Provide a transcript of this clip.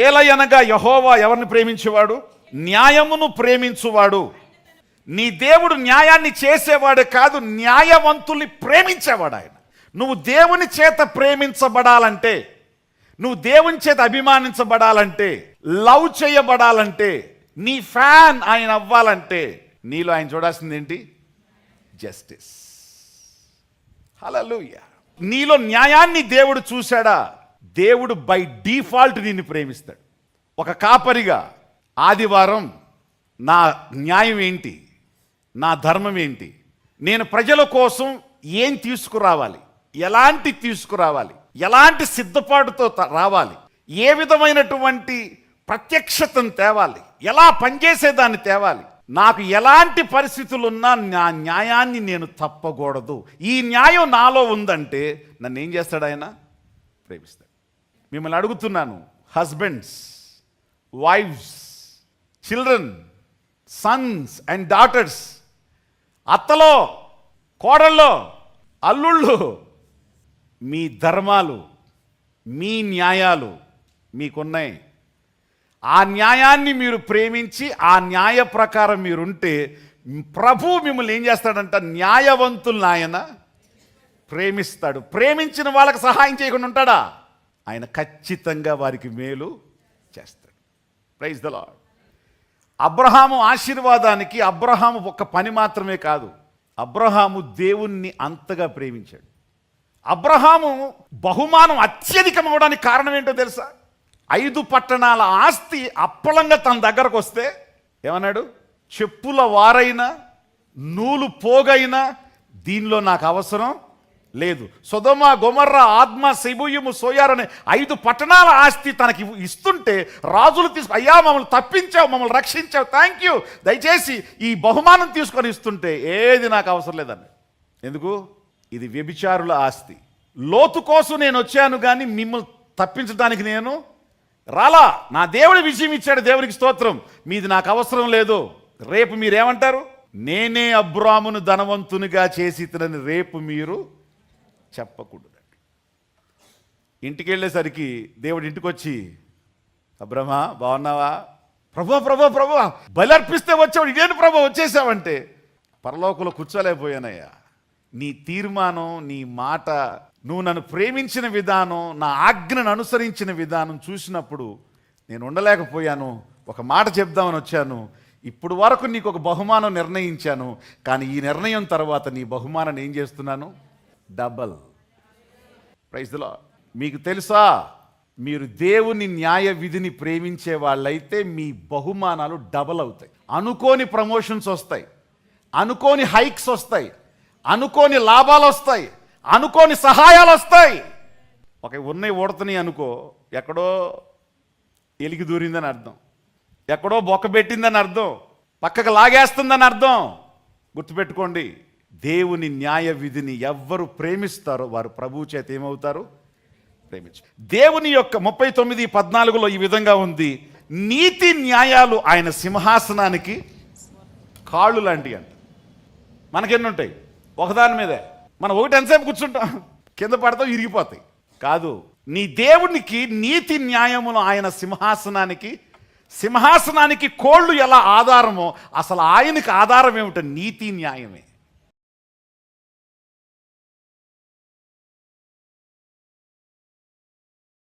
ఏలయనగా యెహోవా ఎవరిని ప్రేమించేవాడు? న్యాయమును ప్రేమించువాడు. నీ దేవుడు న్యాయాన్ని చేసేవాడు కాదు, న్యాయవంతుల్ని ప్రేమించేవాడు ఆయన. నువ్వు దేవుని చేత ప్రేమించబడాలంటే, నువ్వు దేవుని చేత అభిమానించబడాలంటే, లవ్ చేయబడాలంటే, నీ ఫ్యాన్ ఆయన అవ్వాలంటే నీలో ఆయన చూడాల్సింది ఏంటి? జస్టిస్. హల్లెలూయా. నీలో న్యాయాన్ని దేవుడు చూశాడా? దేవుడు బై డిఫాల్ట్ నిన్ను ప్రేమిస్తాడు. ఒక కాపరిగా ఆదివారం నా న్యాయం ఏంటి, నా ధర్మం ఏంటి, నేను ప్రజల కోసం ఏం తీసుకురావాలి, ఎలాంటి తీసుకురావాలి, ఎలాంటి సిద్ధపాటుతో రావాలి, ఏ విధమైనటువంటి ప్రత్యక్షతను తేవాలి, ఎలా పనిచేసేదాన్ని తేవాలి, నాకు ఎలాంటి పరిస్థితులున్నా నా న్యాయాన్ని నేను తప్పకూడదు. ఈ న్యాయం నాలో ఉందంటే నన్ను ఏం చేస్తాడు ఆయన? ప్రేమిస్తాడు. మిమ్మల్ని అడుగుతున్నాను, husbands, wives, children, sons and daughters, అత్తలో, కోడల్లో, అల్లుళ్ళు, మీ ధర్మాలు, మీ న్యాయాలు మీకున్నాయి. ఆ న్యాయాన్ని మీరు ప్రేమించి ఆ న్యాయ ప్రకారం మీరుంటే ప్రభు మిమ్మల్ని ఏం చేస్తాడంట? న్యాయవంతులను ఆయన ప్రేమిస్తాడు. ప్రేమించిన వాళ్ళకి సహాయం చేయకుండా ఉంటాడా? ఆయన ఖచ్చితంగా వారికి మేలు చేస్తాడు. Praise the lord. అబ్రహాము ఆశీర్వాదానికి అబ్రహాము ఒక్క పని మాత్రమే కాదు, అబ్రహాము దేవుణ్ణి అంతగా ప్రేమించాడు. అబ్రహాము బహుమానం అత్యధికం అవడానికి కారణం ఏంటో తెలుసా? 5 పట్టణాల ఆస్తి అప్పలంగా తన దగ్గరకు వస్తే ఏమన్నాడు? చెప్పుల వారైనా నూలు పోగైనా దీనిలో నాకు అవసరం లేదు. సొదొమ, గొమొర్రా, ఆద్మా, సెబూయము, సోయార్ అనే 5 పట్టణాల ఆస్తి తనకి ఇస్తుంటే రాజులు తీసుకు, అయ్యా మమ్మల్ని తప్పించావు, మమ్మల్ని రక్షించావు, థ్యాంక్ యూ, దయచేసి ఈ బహుమానం తీసుకొని ఇస్తుంటే ఏది నాకు అవసరం లేదండి. ఎందుకు? ఇది వ్యభిచారుల ఆస్తి. లోతు కోసం నేను వచ్చాను కానీ మిమ్మల్ని తప్పించడానికి నేను రాలా. నా దేవుడి విజయం ఇచ్చాడు, దేవునికి స్తోత్రం. మీది నాకు అవసరం లేదు. రేపు మీరేమంటారు? నేనే అబ్రామును ధనవంతునిగా చేసి ఇతనని రేపు మీరు చెప్పకూడదండి. ఇంటికి వెళ్ళేసరికి దేవుడు ఇంటికి వచ్చి, అబ్రహ్మ బాగున్నావా? ప్రభు బలి అర్పిస్తే వచ్చావు, ఇదేంటి ప్రభు వచ్చేసావంటే, పరలోకంలో కూర్చోలేకపోయానయ్యా. నీ తీర్మానం, నీ మాట, నువ్వు నన్ను ప్రేమించిన విధానం, నా ఆజ్ఞను అనుసరించిన విధానం చూసినప్పుడు నేను ఉండలేకపోయాను. ఒక మాట చెప్దామని వచ్చాను. ఇప్పుడు వరకు నీకు ఒక బహుమానం నిర్ణయించాను, కానీ ఈ నిర్ణయం తర్వాత నీ బహుమానాన్ని ఏం చేస్తున్నాను? డబల్. Praise the Lord. మీకు తెలుసా, మీరు దేవుని న్యాయ విధిని ప్రేమించే వాళ్ళైతే మీ బహుమానాలు డబల్ అవుతాయి. అనుకోని ప్రమోషన్స్ వస్తాయి, అనుకోని హైక్స్ వస్తాయి, అనుకోని లాభాలు వస్తాయి, అనుకోని సహాయాలు వస్తాయి. ఒక ఉన్నాయి ఓడుతున్నాయి అనుకో, ఎక్కడో ఎలికి దూరిందని అర్థం, ఎక్కడో బొక్క పెట్టిందని అర్థం, పక్కకు లాగేస్తుందని అర్థం. గుర్తుపెట్టుకోండి, దేవుని న్యాయ విధిని ఎవ్వరు ప్రేమిస్తారో వారు ప్రభువు చేత ఏమవుతారు? ప్రేమించు. దేవుని యొక్క 39:14 ఈ విధంగా ఉంది, నీతి న్యాయాలు ఆయన సింహాసనానికి కాళ్ళు లాంటివి అంట. మనకెన్ని ఉంటాయి? ఒకదాని మీదే మనం ఒకటి ఎంతసేపు కూర్చుంటాం, కింద పడతాం, ఇరిగిపోతాయి. కాదు, నీ దేవునికి నీతి న్యాయములు ఆయన సింహాసనానికి కోళ్ళు ఎలా ఆధారమో అసలు ఆయనకి ఆధారం ఏమిటో నీతి న్యాయమే.